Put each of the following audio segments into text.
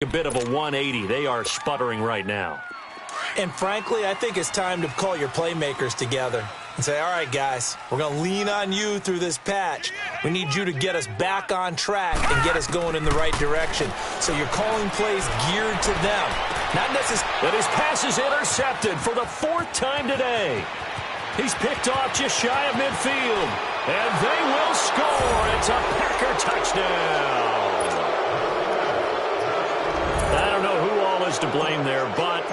bit of a 180. They are sputtering right now. And frankly, I think it's time to call your playmakers together and say, all right, guys, we're going to lean on you through this patch. We need you to get us back on track and get us going in the right direction. So you're calling plays geared to them. Not necessarily. But his pass is intercepted for the 4th time today. He's picked off just shy of midfield. And they will score. It's a Packer touchdown. I don't know who all is to blame there, but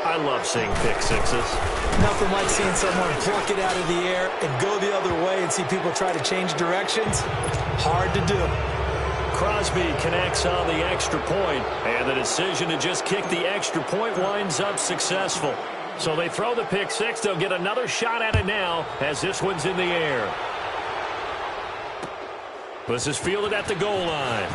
I love seeing pick sixes. Nothing like seeing someone pluck it out of the air and go the other way and see people try to change directions. Hard to do. Crosby connects on the extra point, and the decision to just kick the extra point winds up successful. So they throw the pick six. They'll get another shot at it now as this one's in the air. This is fielded at the goal line.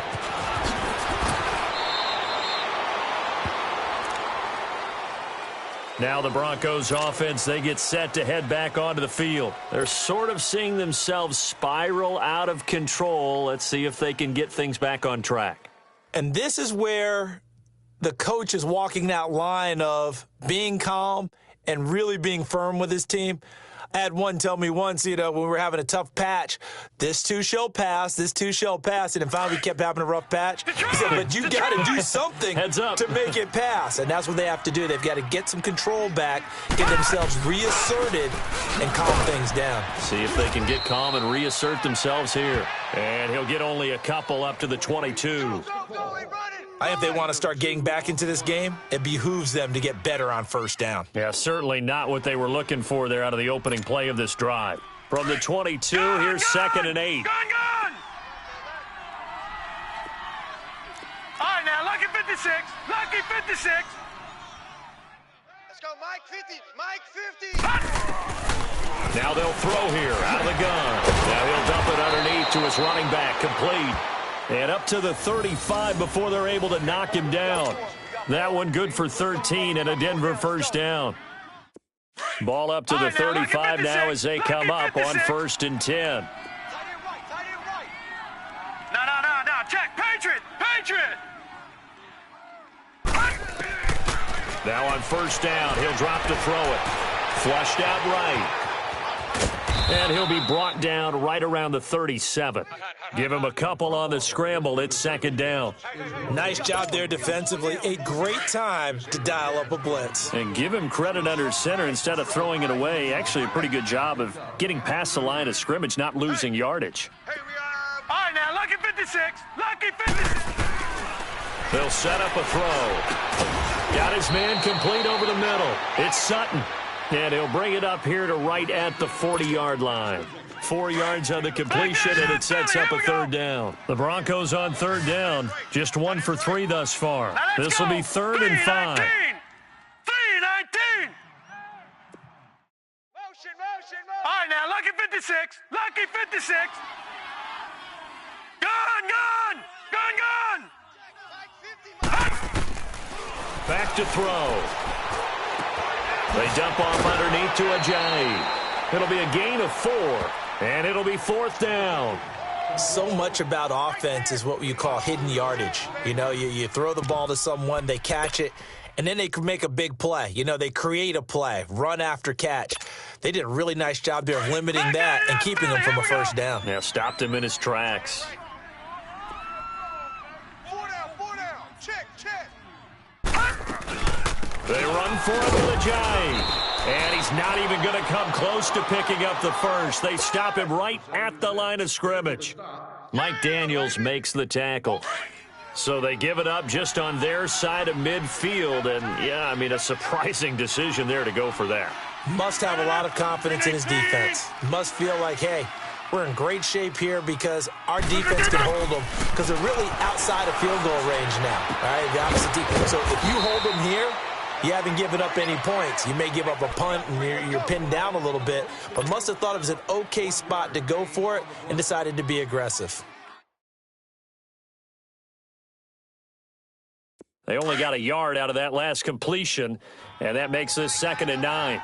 Now the Broncos offense, they get set to head back onto the field. They're sort of seeing themselves spiral out of control. Let's see if they can get things back on track. And this is where the coach is walking that line of being calm and really being firm with his team. I had one tell me once, when we were having a tough patch, this too shall pass, this too shall pass, and then finally we kept having a rough patch. He said, but you got to do something to make it pass, and that's what they have to do. They've got to get some control back, get themselves reasserted, and calm things down. See if they can get calm and reassert themselves here. And he'll get only a couple up to the 22. I think if they want to start getting back into this game, it behooves them to get better on first down. Yeah, certainly not what they were looking for there out of the opening play of this drive. From the 22, here's 2nd and 8. Gone! All right, now, lucky 56. Lucky 56. Let's go, Mike 50. Mike 50. Now they'll throw here out of the gun. Now he'll dump it underneath to his running back, complete. And up to the 35 before they're able to knock him down. That one good for 13 and a Denver first down. Ball up to the 35 now as they come up on 1st and 10. No. Check. Patriot. Now on 1st down, he'll drop to throw it. Flushed out right. And he'll be brought down right around the 37. Give him a couple on the scramble. It's 2nd down. Nice job there defensively. A great time to dial up a blitz. And give him credit under center instead of throwing it away. Actually, a pretty good job of getting past the line of scrimmage, not losing yardage. All right, now, lucky 56. Lucky 56. They'll set up a throw. Got his man complete over the middle. It's Sutton. And he'll bring it up here to right at the 40-yard line. 4 yards on the completion, and it sets up a 3rd down. The Broncos on 3rd down. Just 1 for 3 thus far. This will be 3rd and 5. 3-19. All right, now, lucky 56. Lucky 56. Gone. Back to throw. They dump off underneath to Ajayi. It'll be a gain of 4, and it'll be 4th down. So much about offense is what you call hidden yardage. You throw the ball to someone, they catch it, and then they can make a big play. They create a play, run after catch. They did a really nice job there of limiting that and keeping him from a 1st down. Yeah, stopped him in his tracks. 4 down. Check. They run for it with Ajayi. And he's not even going to come close to picking up the first. They stop him right at the line of scrimmage. Mike Daniels makes the tackle. So they give it up just on their side of midfield. And, a surprising decision there to go for that. Must have a lot of confidence in his defense. Must feel like, hey, we're in great shape here because our defense can hold them because they're really outside of field goal range now. All right, the opposite team. So if you hold them here, you haven't given up any points. You may give up a punt and you're pinned down a little bit, but must have thought it was an okay spot to go for it and decided to be aggressive. They only got a yard out of that last completion, and that makes this 2nd and 9.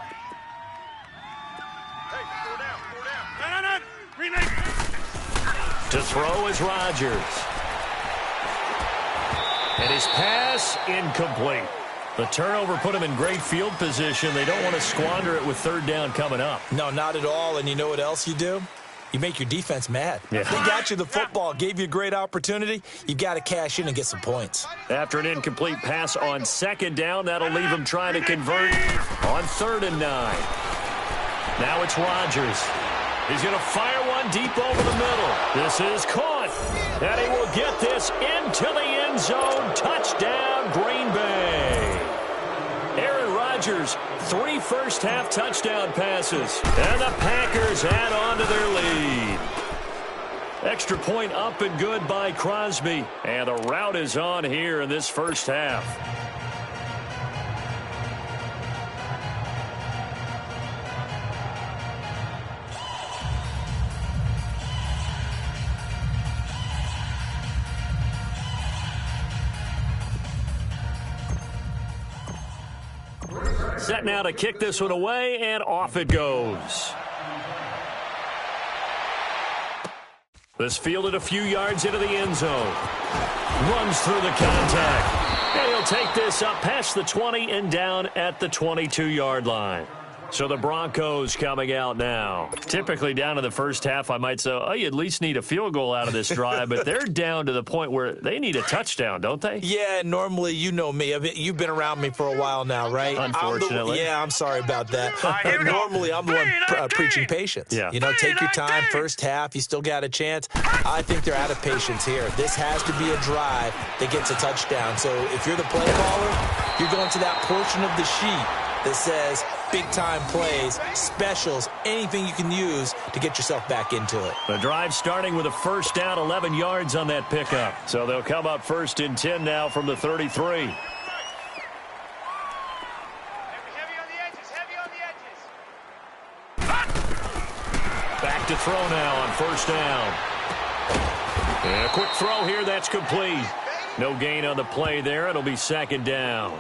To throw is Rodgers. And his pass incomplete. The turnover put him in great field position. They don't want to squander it with third down coming up. No, not at all. And you know what else you do? You make your defense mad. Yeah. They got you the football, gave you a great opportunity. You've got to cash in and get some points. After an incomplete pass on second down, that'll leave him trying to convert on 3rd and 9. Now it's Rodgers. He's going to fire one deep over the middle. This is caught. And he will get this into the end zone. Touchdown, Green Bay. Aaron Rodgers, 3 first-half touchdown passes. And the Packers add on to their lead. Extra point up and good by Crosby. And the rout is on here in this first half. Set now to kick this one away, and off it goes. This fielded a few yards into the end zone. Runs through the contact. And he'll take this up past the 20 and down at the 22-yard line. So the Broncos coming out now. Typically down in the first half, I might say, oh, you at least need a field goal out of this drive. But they're down to the point where they need a touchdown, don't they? Yeah, normally, you know me. You've been around me for a while now, right? Unfortunately. I'm sorry about that. But normally, I'm the one preaching patience. Yeah. You know, take your time. First half, you still got a chance. I think they're out of patience here. This has to be a drive that gets a touchdown. So if you're the play caller, you're going to that portion of the sheet that says big-time plays, specials, anything you can use to get yourself back into it. The drive starting with a first down, 11 yards on that pickup. So they'll come up 1st and 10 now from the 33. Heavy on the edges, heavy on the edges. Back to throw now on 1st down. And a quick throw here, that's complete. No gain on the play there. It'll be 2nd down.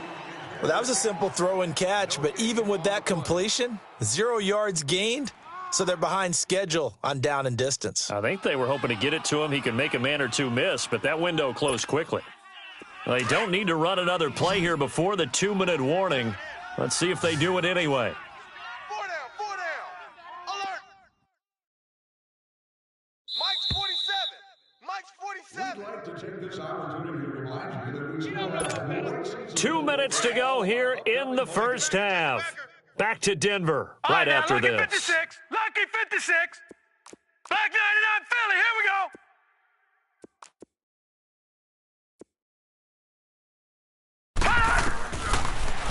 Well, that was a simple throw and catch, but even with that completion, 0 yards gained, so they're behind schedule on down and distance. I think they were hoping to get it to him. He could make a man or two miss, but that window closed quickly. They don't need to run another play here before the 2-minute warning. Let's see if they do it anyway. 4 down. Alert. Mike's 47. Mike's 47. We'd like to take this opportunity to remind you that we have 2 minutes to go here in the first half. Back to Denver right after Lucky this. 56. Lucky 56. Back 99 Philly. Here we go.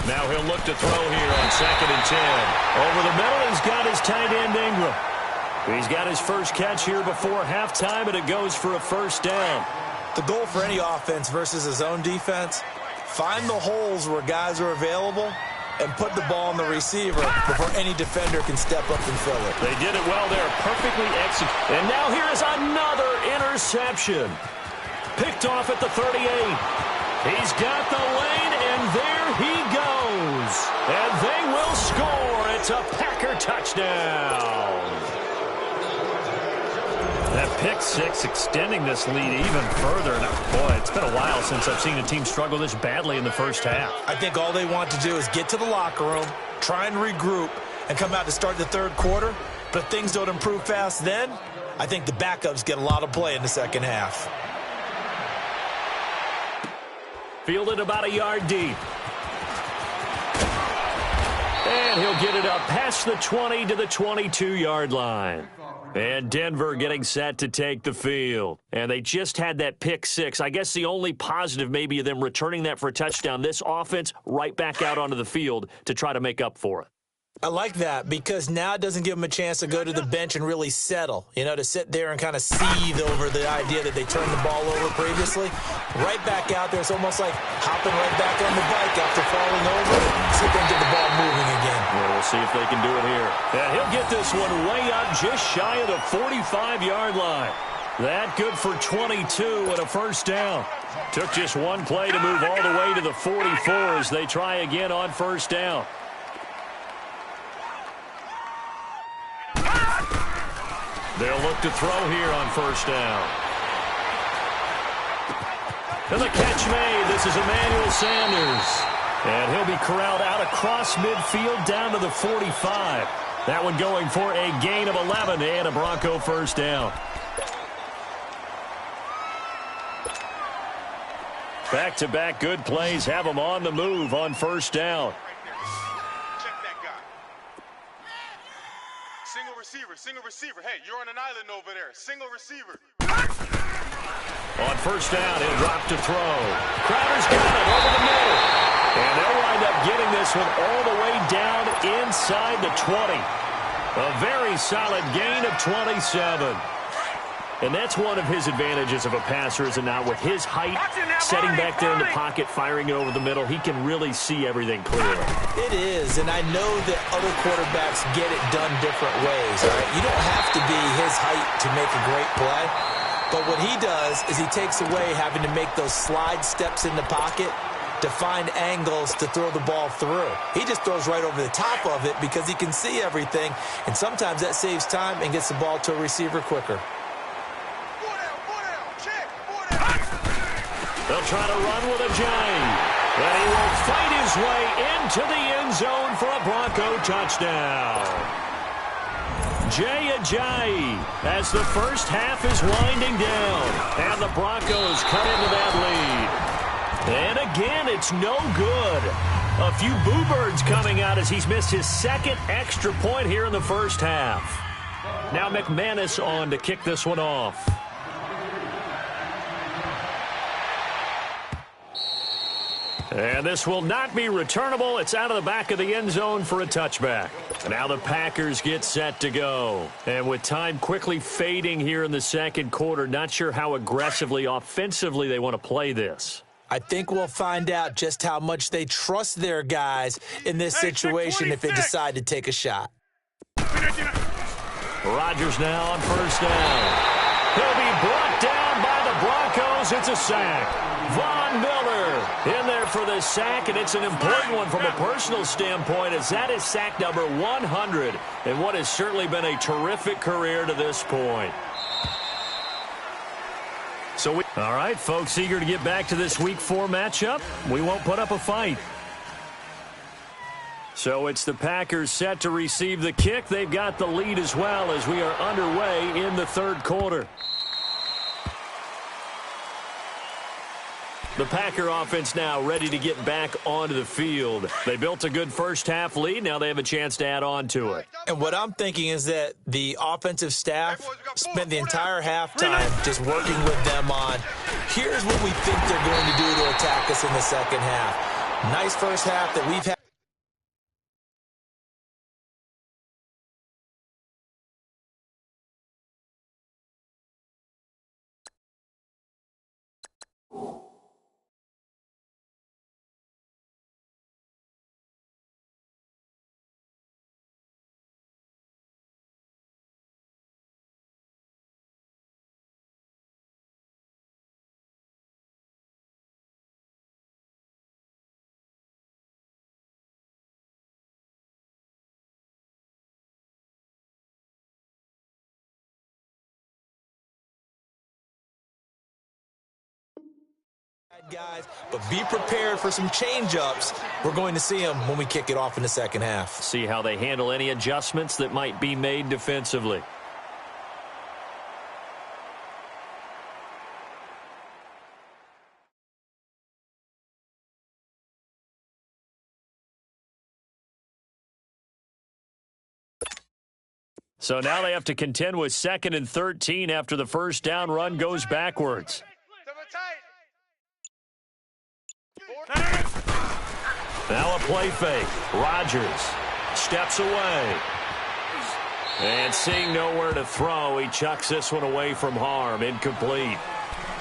Now he'll look to throw here on 2nd and 10. Over the middle, he's got his tight end Ingram. He's got his first catch here before halftime, and it goes for a first down. The goal for any offense versus his own defense, find the holes where guys are available and put the ball on the receiver before any defender can step up and fill it. They did it well there, perfectly executed. And now here is another interception. Picked off at the 38. He's got the lane, and there he goes. And they will score. It's a Packer touchdown. That pick six extending this lead even further. Now, boy, it's been a while since I've seen a team struggle this badly in the first half. I think all they want to do is get to the locker room, try and regroup, and come out to start the third quarter. But if things don't improve fast then, I think the backups get a lot of play in the second half. Fielded about a yard deep. And he'll get it up past the 20 to the 22-yard line. And Denver getting set to take the field. And they just had that pick six. I guess the only positive maybe of them returning that for a touchdown. This offense right back out onto the field to try to make up for it. I like that because now it doesn't give them a chance to go to the bench and really settle, you know, to sit there and kind of seethe over the idea that they turned the ball over previously. Right back out there, it's almost like hopping right back on the bike after falling over. See if they can get the ball moving again. Yeah, we'll see if they can do it here. And he'll get this one way up just shy of the 45-yard line. That good for 22 and a first down. Took just one play to move all the way to the 44 as they try again on first down. They'll look to throw here on first down. And the catch made. This is Emmanuel Sanders. And he'll be corralled out across midfield down to the 45. That one going for a gain of 11 and a Bronco first down. Back-to-back good plays have them on the move on first down. Check that guy. Single receiver. Hey, you're on an island over there. Single receiver. On first down, he'll drop to throw. Crowder's got it over the middle. And they'll wind up getting this one all the way down inside the 20. A very solid gain of 27. And that's one of his advantages of a passer, is it not? With his height, setting back there in the pocket, firing it over the middle, he can really see everything clearly. It is, and I know that other quarterbacks get it done different ways. All right? You don't have to be his height to make a great play. But what he does is he takes away having to make those slide steps in the pocket to find angles to throw the ball through. He just throws right over the top of it because he can see everything, and sometimes that saves time and gets the ball to a receiver quicker. They'll try to run with Ajayi, and he will fight his way into the end zone for a Bronco touchdown. Jay Ajayi, as the first half is winding down, and the Broncos cut into that lead. And again, it's no good. A few boo birds coming out as he's missed his second extra point here in the first half. Now McManus on to kick this one off. And this will not be returnable. It's out of the back of the end zone for a touchback. Now the Packers get set to go. And with time quickly fading here in the second quarter, not sure how aggressively, offensively they want to play this. I think we'll find out just how much they trust their guys in this situation if they decide to take a shot. Rodgers now on first down. He'll be brought down by the Broncos. It's a sack. Von Miller in there for the sack, and it's an important one from a personal standpoint, as that is sack number 100 in what has certainly been a terrific career to this point. All right, folks, eager to get back to this Week 4 matchup. We won't put up a fight. So it's the Packers set to receive the kick. They've got the lead as well as we are underway in the third quarter. The Packer offense now ready to get back onto the field. They built a good first-half lead. Now they have a chance to add on to it. And what I'm thinking is that the offensive staff spent the entire halftime just working with them on, here's what we think they're going to do to attack us in the second half. Nice first half that we've had. Guys, but be prepared for some change-ups. We're going to see them when we kick it off in the second half. See how they handle any adjustments that might be made defensively. So now they have to contend with 2nd and 13 after the first down run goes backwards. Now a play fake. Rodgers steps away. And seeing nowhere to throw, he chucks this one away from harm. Incomplete.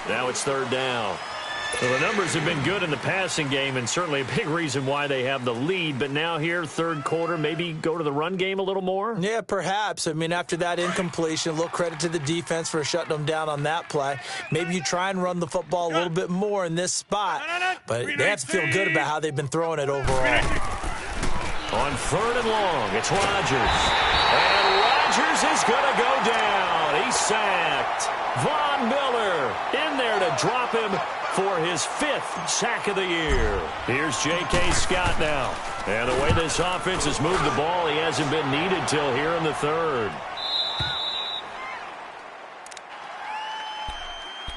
Now it's third down. Well, the numbers have been good in the passing game, and certainly a big reason why they have the lead. But now here, third quarter, maybe go to the run game a little more? Yeah, perhaps. I mean, after that incompletion, a little credit to the defense for shutting them down on that play. Maybe you try and run the football a little bit more in this spot. But they have to feel good about how they've been throwing it overall. On third and long, it's Rodgers. And Rodgers is going to go down. He's sacked. Von Miller in there to drop him for his 5th sack of the year. Here's J.K. Scott now. And the way this offense has moved the ball, he hasn't been needed till here in the 3rd.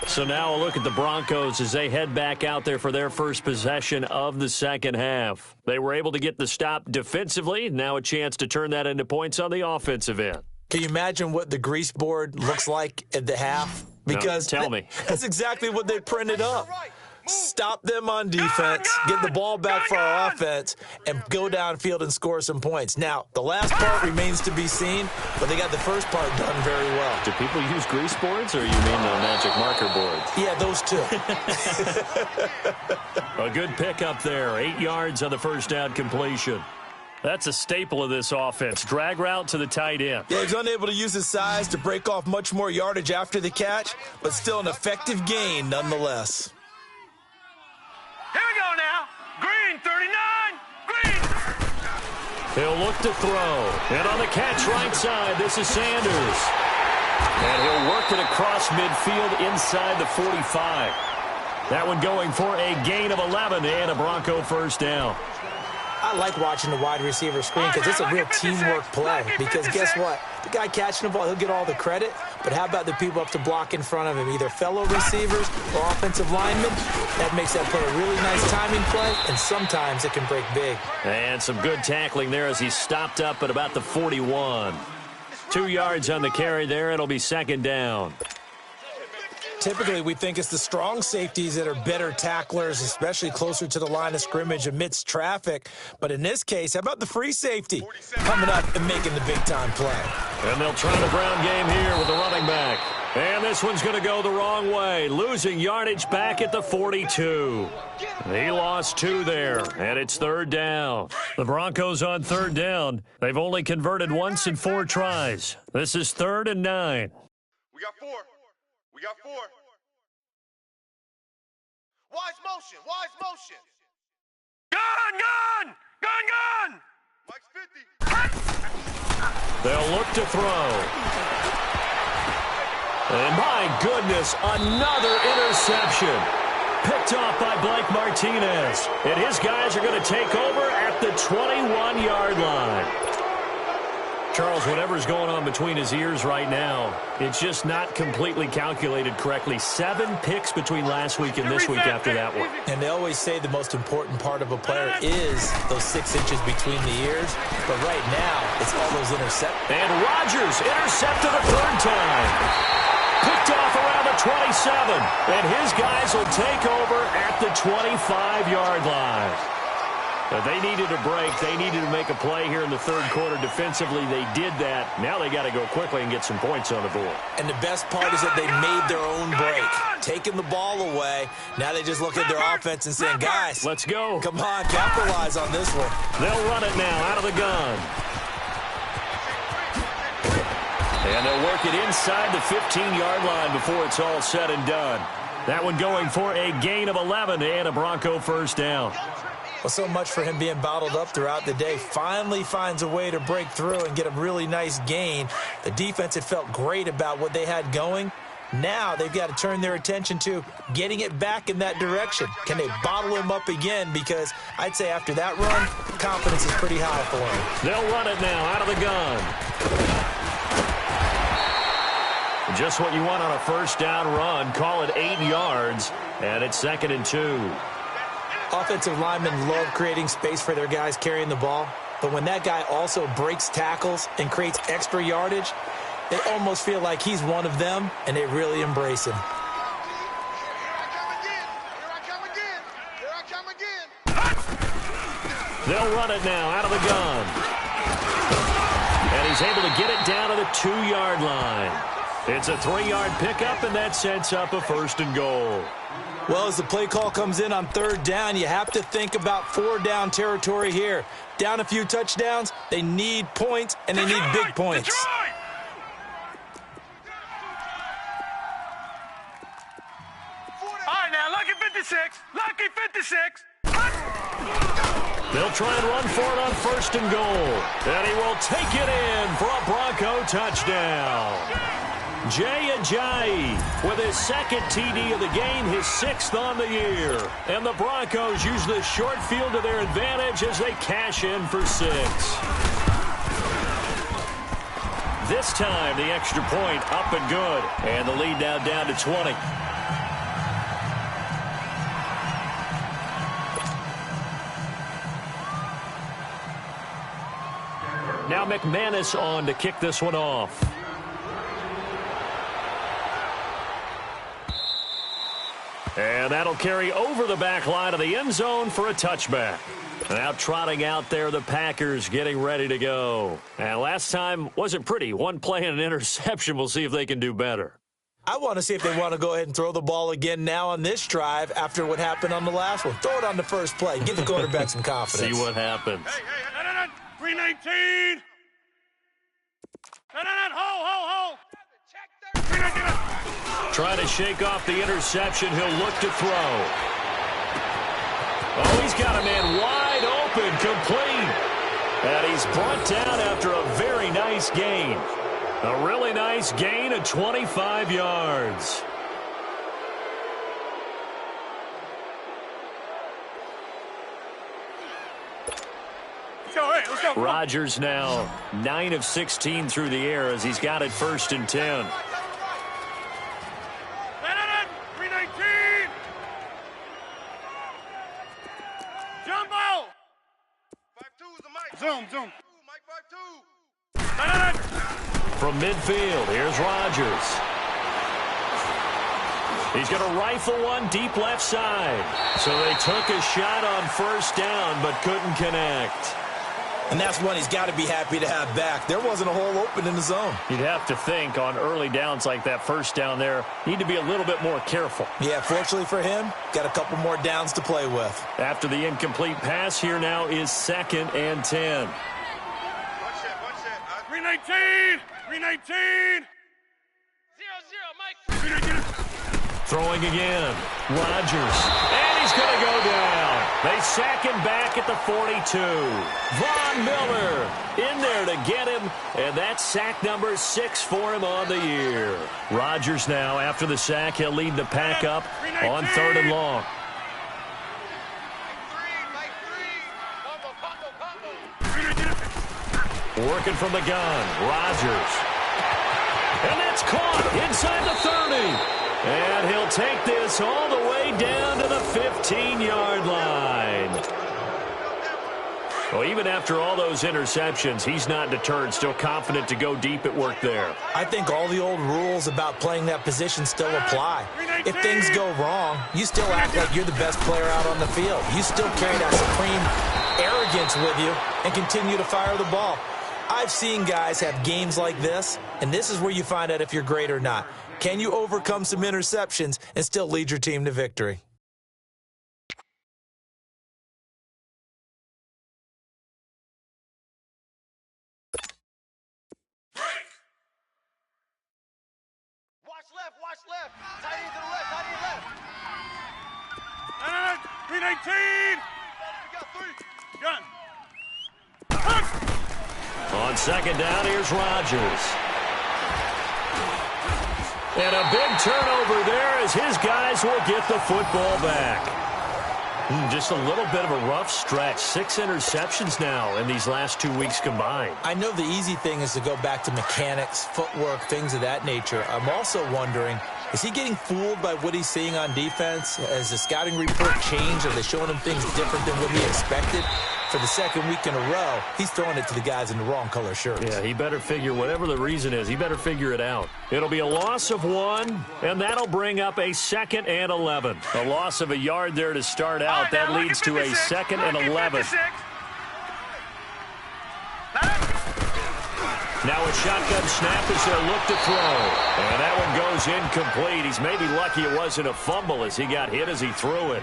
So now a look at the Broncos as they head back out there for their first possession of the second half. They were able to get the stop defensively. Now a chance to turn that into points on the offensive end. Can you imagine what the grease board looks like at the half? Because no, tell me. That's exactly what they printed up. Stop them on defense, get the ball back for our offense, and go downfield and score some points. Now, the last part remains to be seen, but they got the first part done very well. Do people use grease boards, or you mean the magic marker boards? Yeah, those two. A good pickup there. 8 yards on the first down completion. That's a staple of this offense. Drag route to the tight end. Yeah, he's unable to use his size to break off much more yardage after the catch, but still an effective gain nonetheless. Here we go now. Green, 39. Green. He'll look to throw. And on the catch right side, this is Sanders. And he'll work it across midfield inside the 45. That one going for a gain of 11 and a Bronco first down. I like watching the wide receiver screen because it's a real teamwork play. Because guess what? The guy catching the ball, he'll get all the credit. But how about the people up to block in front of him, either fellow receivers or offensive linemen? That makes that play a really nice timing play, and sometimes it can break big. And some good tackling there as he stopped up at about the 41. 2 yards on the carry there. It'll be second down. Typically, we think it's the strong safeties that are better tacklers, especially closer to the line of scrimmage amidst traffic. But in this case, how about the free safety coming up and making the big-time play? And they'll try the ground game here with the running back. And this one's going to go the wrong way, losing yardage back at the 42. He lost 2 there, and it's third down. The Broncos on third down. They've only converted once in 4 tries. This is 3rd and 9. We got 4. We got 4. Wise motion. Wise motion. Gun, gun. Gun, gun. Mike's 50. They'll look to throw. And my goodness, another interception. Picked off by Blake Martinez. And his guys are going to take over at the 21-yard line. Charles, whatever's going on between his ears right now, it's just not completely calculated correctly. 7 picks between last week and this week after that one. And they always say the most important part of a player is those 6 inches between the ears. But right now, it's all those interceptions. And Rodgers intercepted a 3rd time. Picked off around the 27. And his guys will take over at the 25-yard line. But they needed a break. They needed to make a play here in the 3rd quarter. Defensively, they did that. Now they got to go quickly and get some points on the board. And the best part is that they made their own break, taking the ball away. Now they just look at their offense and saying, guys, let's go. Come on, capitalize on this one. They'll run it now out of the gun. And they'll work it inside the 15-yard line before it's all said and done. That one going for a gain of 11 and a Bronco first down. Well, so much for him being bottled up throughout the day. Finally finds a way to break through and get a really nice gain. The defense had felt great about what they had going. Now they've got to turn their attention to getting it back in that direction. Can they bottle him up again? Because I'd say after that run, confidence is pretty high for him. They'll run it now out of the gun. Just what you want on a first down run. Call it 8 yards, and it's 2nd and 2. Offensive linemen love creating space for their guys carrying the ball, but when that guy also breaks tackles and creates extra yardage, they almost feel like he's one of them, and they really embrace him. Here I come again. Here I come again. They'll run it now out of the gun. And he's able to get it down to the 2-yard line. It's a 3-yard pickup, and that sets up a 1st and goal. Well, as the play call comes in on 3rd down, you have to think about 4-down territory here. Down a few touchdowns, they need points, and they need big points. Detroit! All right, now, lucky 56. Lucky 56. They'll try and run for it on 1st and goal. And he will take it in for a Bronco touchdown. Jay Ajayi with his second TD of the game, his 6th on the year. And the Broncos use the short field to their advantage as they cash in for 6. This time, the extra point up and good. And the lead now down to 20. Now McManus on to kick this one off. And that'll carry over the back line of the end zone for a touchback. Now trotting out there, the Packers getting ready to go. And last time wasn't pretty. One play and an interception. We'll see if they can do better. I want to see if they want to go ahead and throw the ball again now on this drive after what happened on the last one. Throw it on the first play. Give the quarterback some confidence. See what happens. Hey, 319. Ho. Trying to shake off the interception. He'll look to throw. Oh, he's got a man wide open, complete. And he's brought down after a very nice gain. A really nice gain of 25 yards. Let's go. Rodgers now 9 of 16 through the air as he's got it 1st and 10. 319. Jumbo. 5-2 is the mic. Zoom. Mike 5-2. From midfield, here's Rodgers. He's going to rifle one deep left side. So they took a shot on 1st down but couldn't connect. And that's one he's got to be happy to have back. There wasn't a hole open in the zone. You'd have to think on early downs like that 1st down there, need to be a little bit more careful. Yeah, fortunately for him, got a couple more downs to play with. After the incomplete pass, here now is 2nd and 10. 319. 319. 0-0, Mike. 319. Throwing again. Rodgers. And he's going to go down. They sack him back at the 42. Von Miller in there to get him. And that's sack number 6 for him on the year. Rodgers now, after the sack, he'll lead the pack up on 3rd and long. Working from the gun. Rodgers. And that's caught inside the 30. And he'll take this all the way down to the 15-yard line. Well, even after all those interceptions, he's not deterred, still confident to go deep at work there. I think all the old rules about playing that position still apply. If things go wrong, you still act like you're the best player out on the field. You still carry that supreme arrogance with you and continue to fire the ball. I've seen guys have games like this, and this is where you find out if you're great or not. Can you overcome some interceptions and still lead your team to victory? Watch left. Tight end to the left. 319. We got 3. Gun. On 2nd down, here's Rodgers. And a big turnover there as his guys will get the football back. Just a little bit of a rough stretch. 6 interceptions now in these last 2 weeks combined. I know the easy thing is to go back to mechanics, footwork, things of that nature. I'm also wondering, is he getting fooled by what he's seeing on defense? Has the scouting report changed? Are they showing him things different than what he expected? For the 2nd week in a row, he's throwing it to the guys in the wrong color shirts. Yeah, he better figure, whatever the reason is, he better figure it out. It'll be a loss of 1, and that'll bring up a 2nd and 11. A loss of a yard there to start out. That leads to a 2nd and 11. Now a shotgun snap as they'll look to throw. And that one goes incomplete. He's maybe lucky it wasn't a fumble as he got hit as he threw it.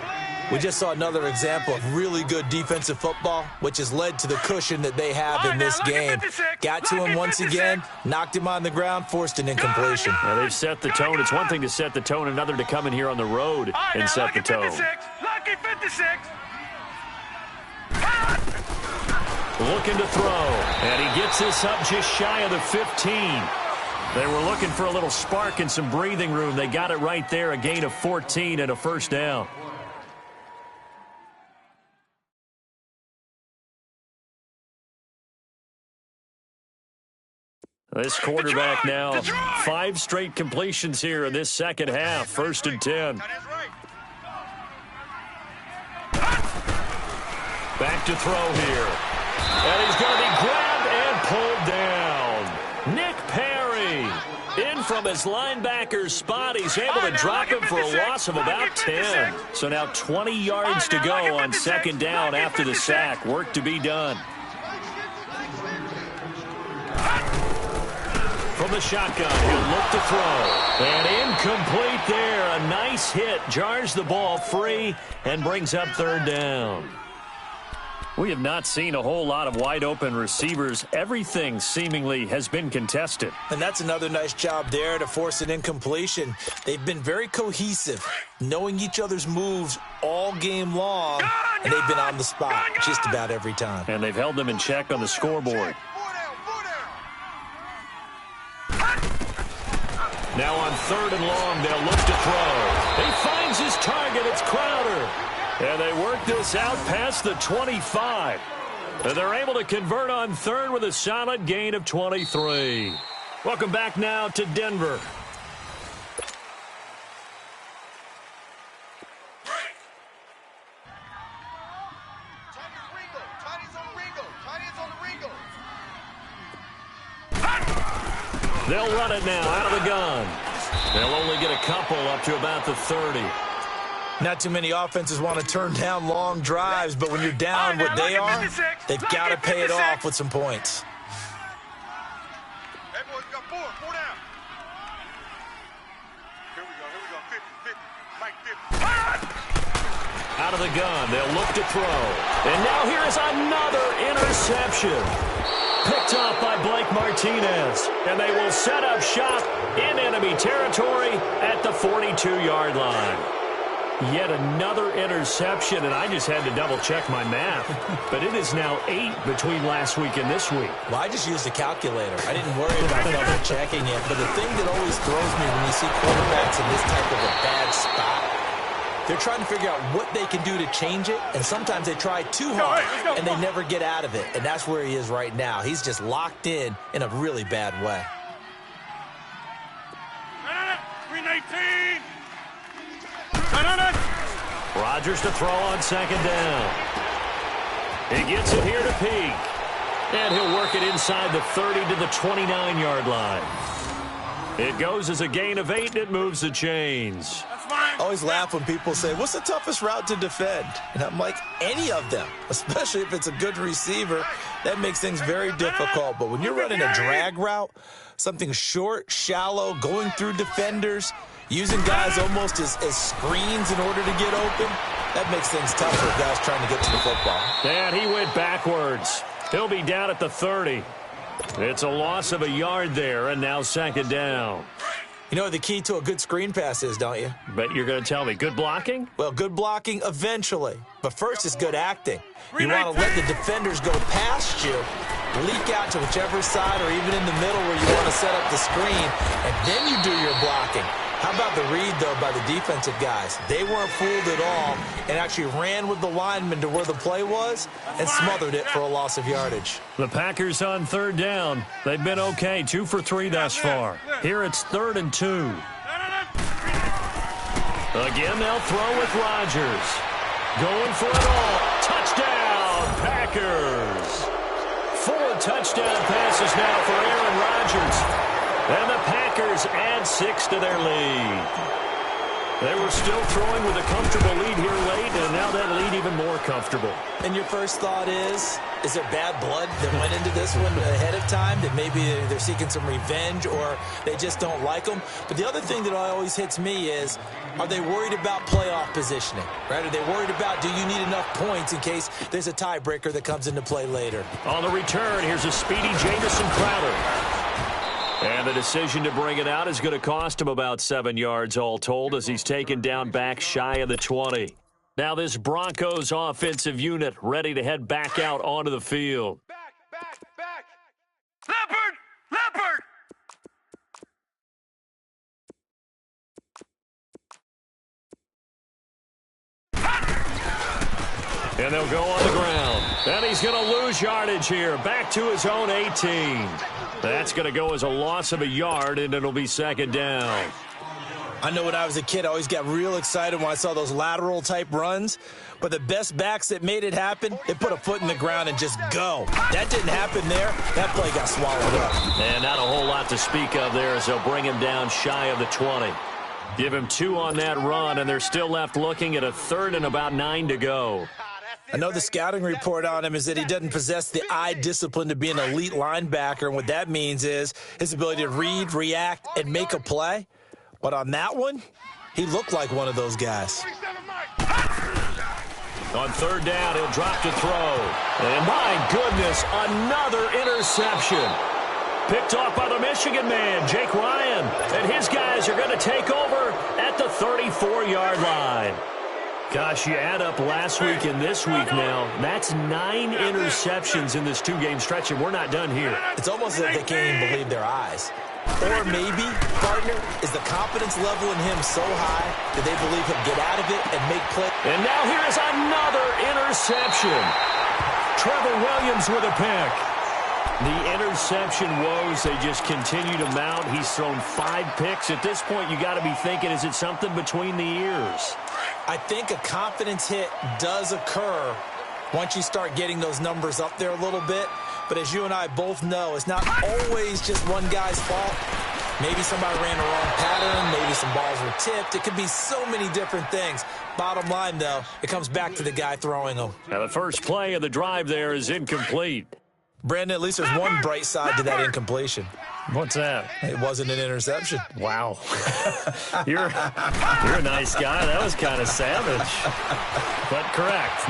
We just saw another example of really good defensive football, which has led to the cushion that they have in this game. Got to him once again, knocked him on the ground, forced an incompletion. Now they've set the tone. It's one thing to set the tone, another to come in here on the road and set the tone. Lucky 56. Looking to throw, and he gets this up just shy of the 15. They were looking for a little spark and some breathing room. They got it right there, a gain of 14 and a first down. This quarterback now, 5 straight completions here in this second half, 1st and 10. Back to throw here. And he's going to be grabbed and pulled down. Nick Perry in from his linebacker's spot. He's able to drop him for a loss of about 10. So now 20 yards to go on 2nd down after the sack. Work to be done. From the shotgun, he'll look to throw. And incomplete there. A nice hit. Jars the ball free and brings up 3rd down. We have not seen a whole lot of wide-open receivers. Everything seemingly has been contested. And that's another nice job there to force an incompletion. They've been very cohesive, knowing each other's moves all game long, and they've been on the spot just about every time. And they've held them in check on the scoreboard. Now on 3rd and long, they'll look to throw. He finds his target. It's Crowder. And they work this out past the 25. And they're able to convert on 3rd with a solid gain of 23. Welcome back now to Denver. They'll run it now out of the gun. They'll only get a couple up to about the 30. Not too many offenses want to turn down long drives, but when you're down what they are, they've got to pay it off with some points. Hey, boys, got 4 down. Here we go, 50, Mike 50. Out of the gun, they'll look to throw. And now here is another interception. Picked off by Blake Martinez. And they will set up shop in enemy territory at the 42-yard line. Yet another interception, and I just had to double-check my math. But it is now 8 between last week and this week. Well, I just used a calculator. I didn't worry about double-checking it. But the thing that always throws me when you see quarterbacks in this type of a bad spot, they're trying to figure out what they can do to change it, and sometimes they try too hard, and they never get out of it. And that's where he is right now. He's just locked in a really bad way. 319. Rodgers to throw on 2nd down. He gets it here to Peak. And he'll work it inside the 30 to the 29-yard line. It goes as a gain of 8, and it moves the chains. I always laugh when people say, what's the toughest route to defend? And I'm like, any of them, especially if it's a good receiver. That makes things very difficult. But when you're running a drag route, something short, shallow, going through defenders, using guys almost as screens in order to get open, that makes things tougher for guys trying to get to the football. And he went backwards. He'll be down at the 30. It's a loss of a yard there, and now 2nd down. You know what the key to a good screen pass is, don't you? But you're going to tell me, good blocking? Well, good blocking eventually. But first is good acting. You want to let the defenders go past you, leak out to whichever side or even in the middle where you want to set up the screen, and then you do your blocking. How about the read, though, by the defensive guys? They weren't fooled at all and actually ran with the lineman to where the play was and smothered it for a loss of yardage. The Packers on 3rd down. They've been okay, 2 for 3 thus far. Here it's 3rd and 2. Again, they'll throw with Rodgers. Going for it all. Touchdown, Packers. 4 touchdown passes now for Aaron Rodgers. And the Packers add 6 to their lead. They were still throwing with a comfortable lead here late, and now that lead even more comfortable. And your first thought is there bad blood that went into this one ahead of time, that maybe they're seeking some revenge or they just don't like them? But the other thing that always hits me is, are they worried about playoff positioning? Right? Are they worried about, do you need enough points in case there's a tiebreaker that comes into play later? On the return, here's a speedy Jamison Crowder. And the decision to bring it out is going to cost him about 7 yards all told as he's taken down back shy of the 20. Now this Broncos offensive unit ready to head back out onto the field. Back. Leopard! And they'll go on the ground. And he's going to lose yardage here. Back to his own 18. That's going to go as a loss of a yard, and it'll be second down. I know when I was a kid, I always got real excited when I saw those lateral-type runs. But the best backs that made it happen, they put a foot in the ground and just go. That didn't happen there. That play got swallowed up. And not a whole lot to speak of there as they'll bring him down shy of the 20. Give him 2 on that run, and they're still left looking at a third and about 9 to go. I know the scouting report on him is that he doesn't possess the eye discipline to be an elite linebacker, and what that means is his ability to read, react, and make a play. But on that one, he looked like one of those guys. On third down, he'll drop to throw. And my goodness, another interception. Picked off by the Michigan man, Jake Ryan. And his guys are going to take over at the 34-yard line. Gosh, you add up last week and this week now, that's 9 interceptions in this 2-game stretch, and we're not done here. It's almost as if they can't even believe their eyes. Or maybe, partner, is the confidence level in him so high that they believe he'll get out of it and make plays. And now here is another interception. Trevor Williams with a pick. The interception woes, they just continue to mount. He's thrown 5 picks. At this point, you got to be thinking, is it something between the ears? I think a confidence hit does occur once you start getting those numbers up there a little bit. But as you and I both know, it's not always just one guy's fault. Maybe somebody ran the wrong pattern. Maybe some balls were tipped. It could be so many different things. Bottom line, though, it comes back to the guy throwing them. Now, the first play of the drive there is incomplete. Brandon, at least there's one bright side to that incompletion. What's that? It wasn't an interception. Wow. You're a nice guy. That was kind of savage. But correct.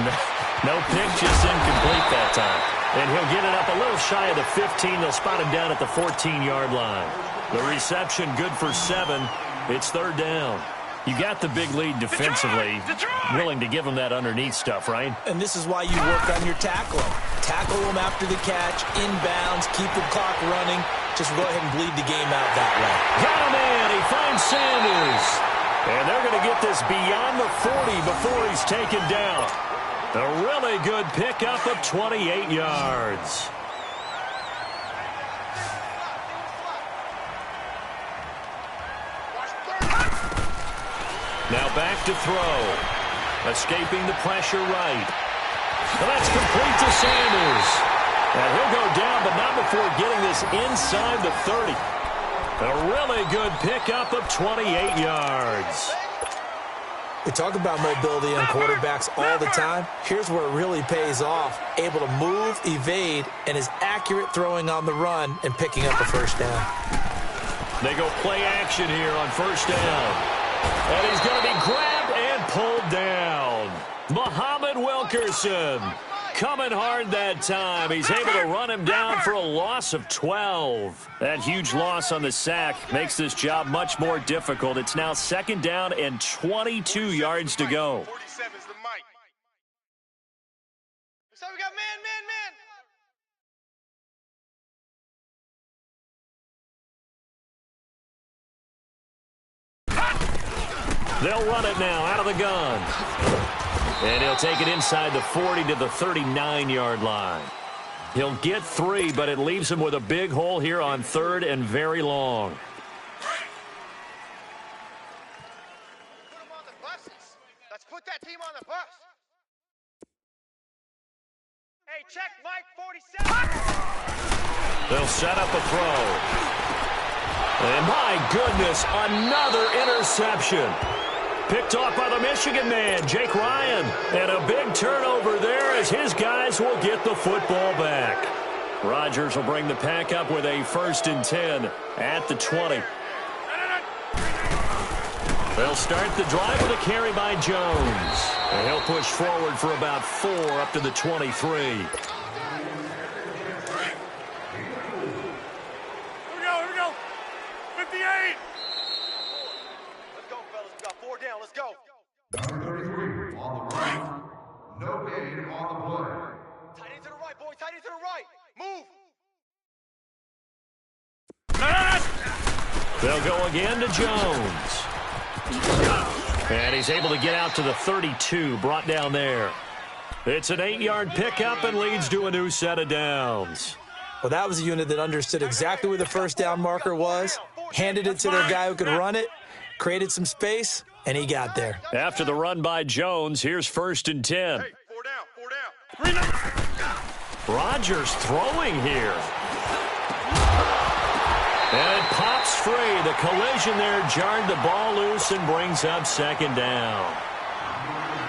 No pick, just incomplete that time. And he'll get it up a little shy of the 15. They'll spot him down at the 14-yard line. The reception good for 7. It's third down. You got the big lead defensively, willing to give him that underneath stuff, right? And this is why you work on your tackling. Tackle them after the catch, inbounds, keep the clock running. Just go ahead and bleed the game out that way. Got him in. He finds Sanders. And they're going to get this beyond the 40 before he's taken down. A really good pickup of 28 yards. Now back to throw. Escaping the pressure right. Well, that's complete to Sanders. And he'll go down, but not before getting this inside the 30. A really good pickup of 28 yards. We talk about mobility on quarterbacks all the time. Here's where it really pays off. Able to move, evade, and is accurate throwing on the run and picking up a first down. They go play action here on first down. And he's going to be grabbed and pulled down. Muhammad Wilkerson coming hard that time. He's able to run him down for a loss of 12. That huge loss on the sack makes this job much more difficult. It's now second down and 22 yards to go. 47 is the mic. So we got man. They'll run it now out of the gun. And he'll take it inside the 40 to the 39-yard line. He'll get 3, but it leaves him with a big hole here on third and very long. Put them on the buses. Let's put that team on the bus. Hey, check Mike 47. They'll set up a throw. And my goodness, another interception. Picked off by the Michigan man, Jake Ryan. And a big turnover there as his guys will get the football back. Rodgers will bring the pack up with a 1st and 10 at the 20. They'll start the drive with a carry by Jones. And he'll push forward for about 4 up to the 23. Here we go. 58. Let's go, fellas. We got 4 down. Let's go. Number 33 on the right. No gain on the play. Tight end to the right, boys. Tight end to the right. Move. They'll go again to Jones. And he's able to get out to the 32, brought down there. It's an 8-yard pickup and leads to a new set of downs. Well, that was a unit that understood exactly where the first down marker was, handed it to their guy who could run it, created some space, and he got there. After the run by Jones, here's 1st and 10. Hey, 4 down. 3 Rodgers throwing here. And it pops free. The collision there jarred the ball loose and brings up 2nd down.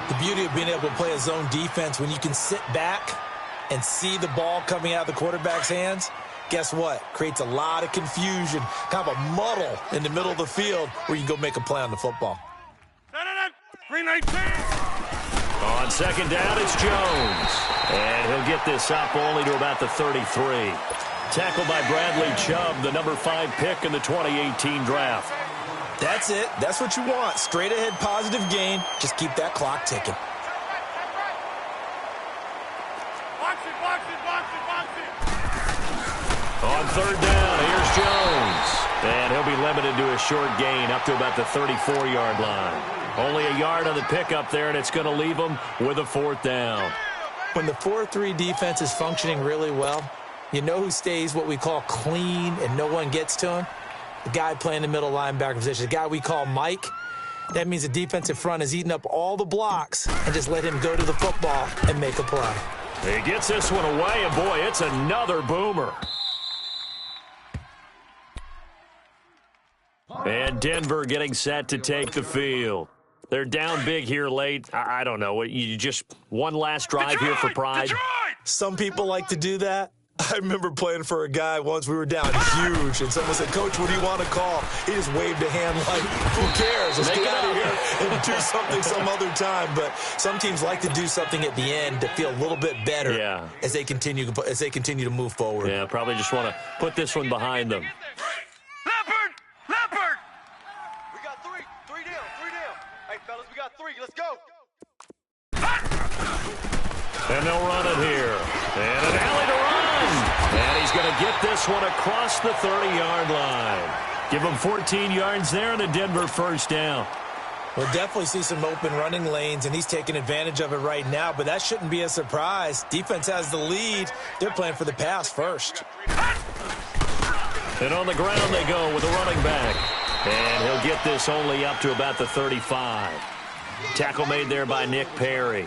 The beauty of being able to play a zone defense when you can sit back and see the ball coming out of the quarterback's hands, guess what? Creates a lot of confusion, kind of a muddle in the middle of the field where you can go make a play on the football. 319. On 2nd down, it's Jones. And he'll get this up only to about the 33. Tackled by Bradley Chubb, the number 5 pick in the 2018 draft. That's it. That's what you want. Straight ahead positive gain. Just keep that clock ticking. On 3rd down, here's Jones. And he'll be limited to a short gain up to about the 34-yard line. Only a yard on the pickup there, and it's going to leave him with a 4th down. When the 4-3 defense is functioning really well, you know who stays what we call clean and no one gets to him? The guy playing the middle linebacker position, the guy we call Mike. That means the defensive front is eating up all the blocks and just let him go to the football and make a play. He gets this one away, and boy, it's another boomer. And Denver getting set to take the field. They're down big here late. I don't know. You just one last drive here for pride. Some people like to do that. I remember playing for a guy once. We were down huge, and someone said, "Coach, what do you want to call?" He just waved a hand like, "Who cares? Let's get out of here and do something some other time." But some teams like to do something at the end to feel a little bit better as they continue to move forward. Yeah, probably just want to put this one behind them. Leopard! We got 3 down. Hey, fellas, we got 3. Let's go. And they'll run it here. And an alley to run. And he's going to get this one across the 30-yard line. Give him 14 yards there and a Denver 1st down. We'll definitely see some open running lanes, and he's taking advantage of it right now, but that shouldn't be a surprise. Defense has the lead. They're playing for the pass first. And on the ground they go with the running back. And he'll get this only up to about the 35. Tackle made there by Nick Perry.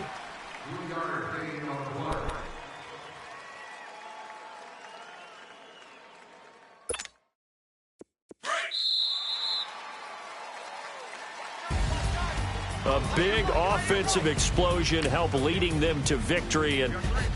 A big offensive explosion helped leading them to victory. And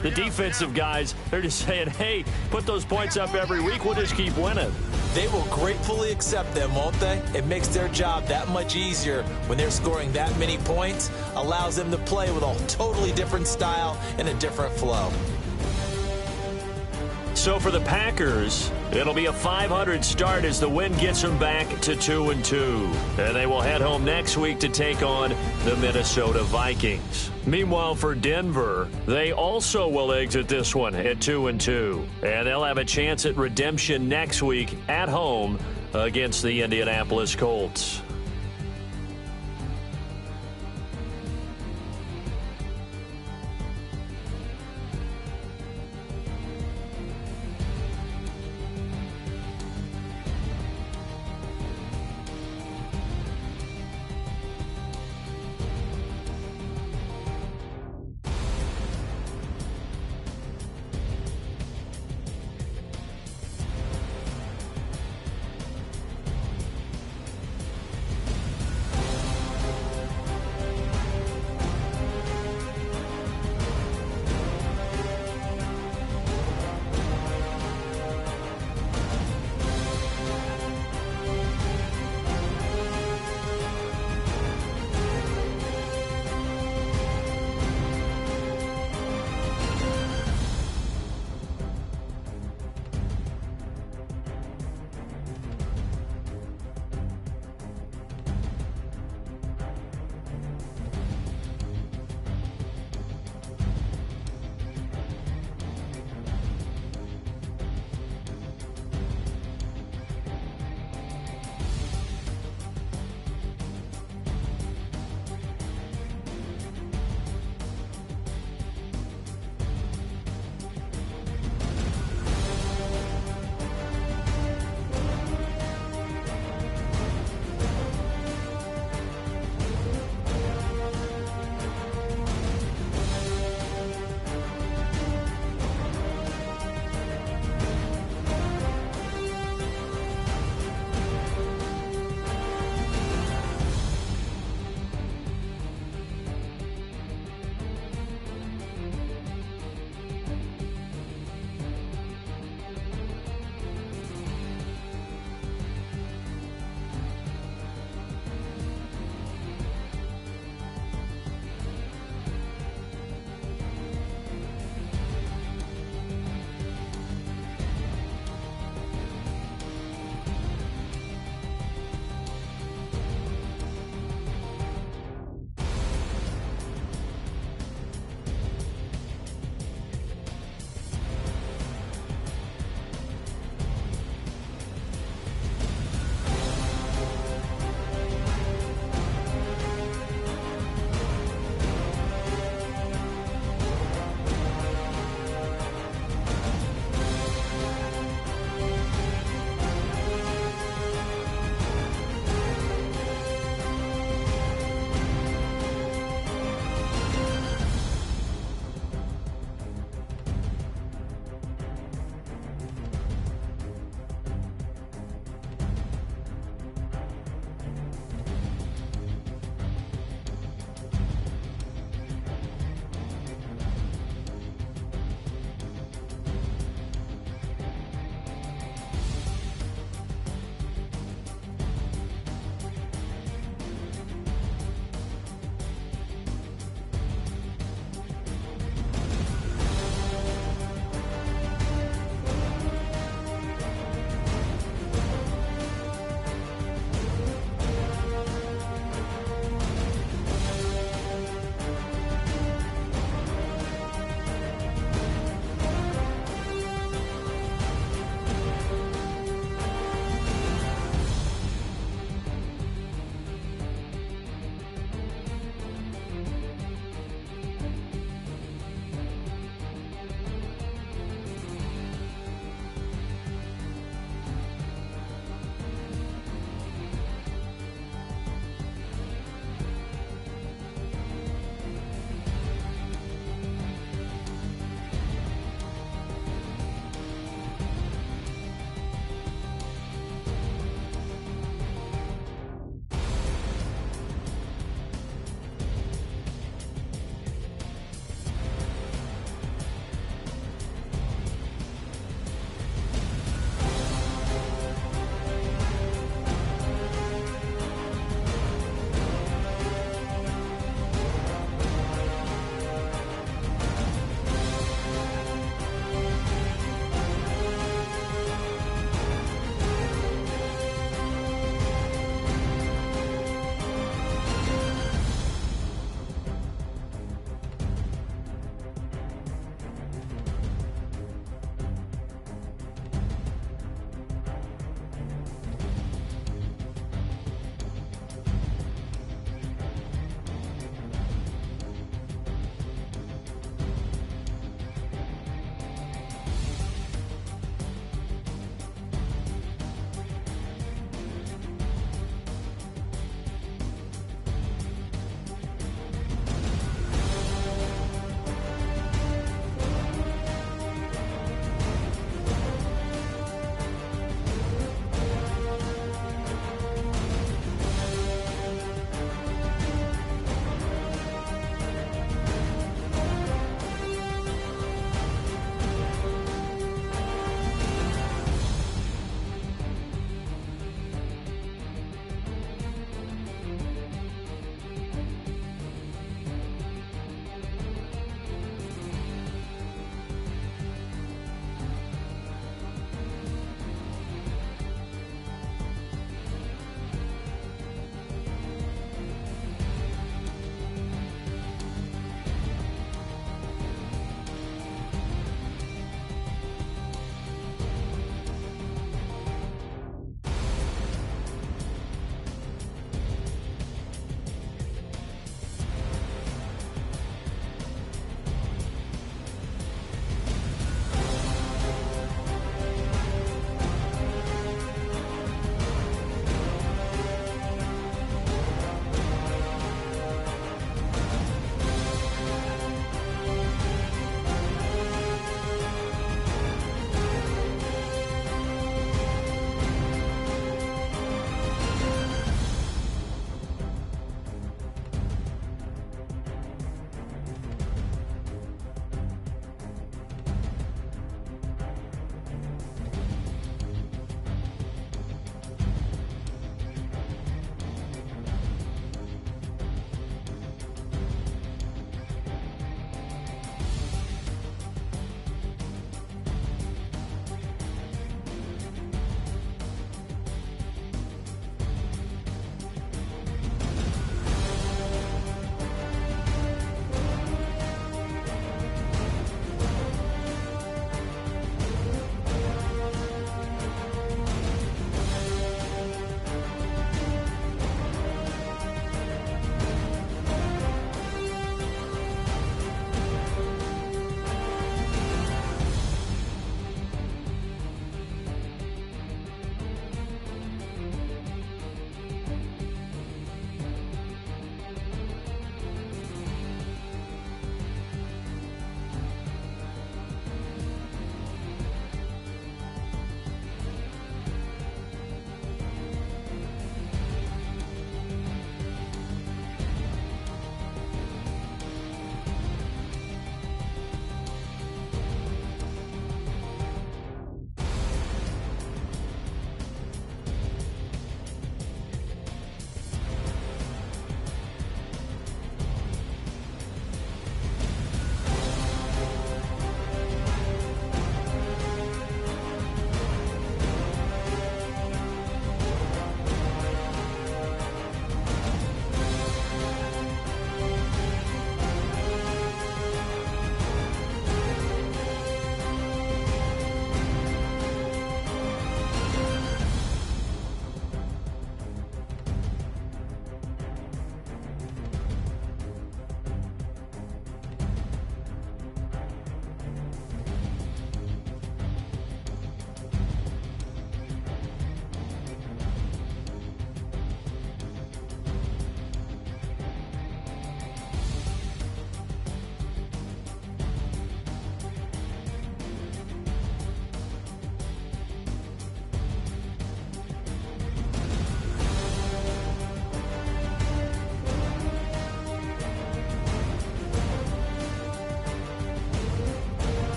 the defensive guys, they're just saying, hey, put those points up every week. We'll just keep winning. They will gratefully accept them, won't they? It makes their job that much easier when they're scoring that many points. Allows them to play with a totally different style and a different flow. So for the Packers, it'll be a 500 start as the win gets them back to 2-2. And they will head home next week to take on the Minnesota Vikings. Meanwhile, for Denver, they also will exit this one at 2-2. And they'll have a chance at redemption next week at home against the Indianapolis Colts.